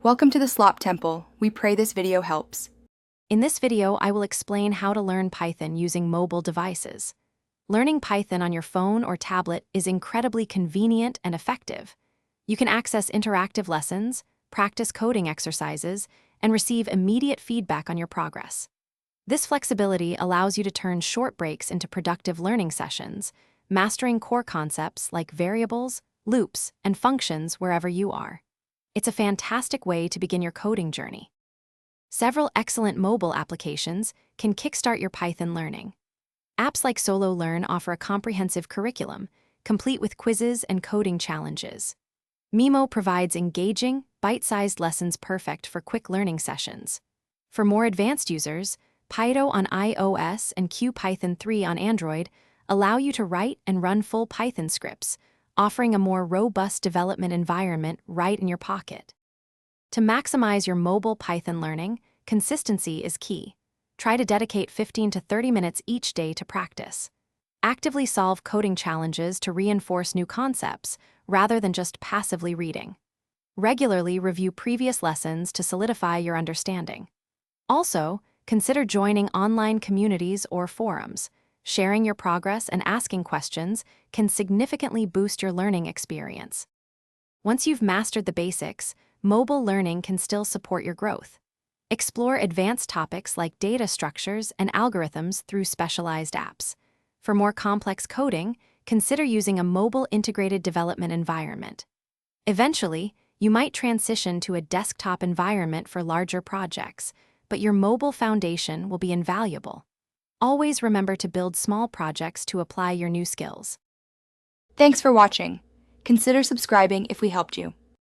Welcome to the Slop Temple. We pray this video helps. In this video, I will explain how to learn Python using mobile devices. Learning Python on your phone or tablet is incredibly convenient and effective. You can access interactive lessons, practice coding exercises, and receive immediate feedback on your progress. This flexibility allows you to turn short breaks into productive learning sessions, mastering core concepts like variables, loops, and functions wherever you are. It's a fantastic way to begin your coding journey. Several excellent mobile applications can kickstart your Python learning. Apps like SoloLearn offer a comprehensive curriculum, complete with quizzes and coding challenges. Mimo provides engaging, bite-sized lessons perfect for quick learning sessions. For more advanced users, Pyto on iOS and CuPython 3 on Android allow you to write and run full Python scripts, offering a more robust development environment right in your pocket. To maximize your mobile Python learning, consistency is key. Try to dedicate 15 to 30 minutes each day to practice. Actively solve coding challenges to reinforce new concepts, rather than just passively reading. Regularly review previous lessons to solidify your understanding. Also, consider joining online communities or forums. Sharing your progress and asking questions can significantly boost your learning experience. Once you've mastered the basics, mobile learning can still support your growth. Explore advanced topics like data structures and algorithms through specialized apps. For more complex coding, consider using a mobile integrated development environment. Eventually, you might transition to a desktop environment for larger projects, but your mobile foundation will be invaluable. Always remember to build small projects to apply your new skills. Thanks for watching. Consider subscribing if we helped you.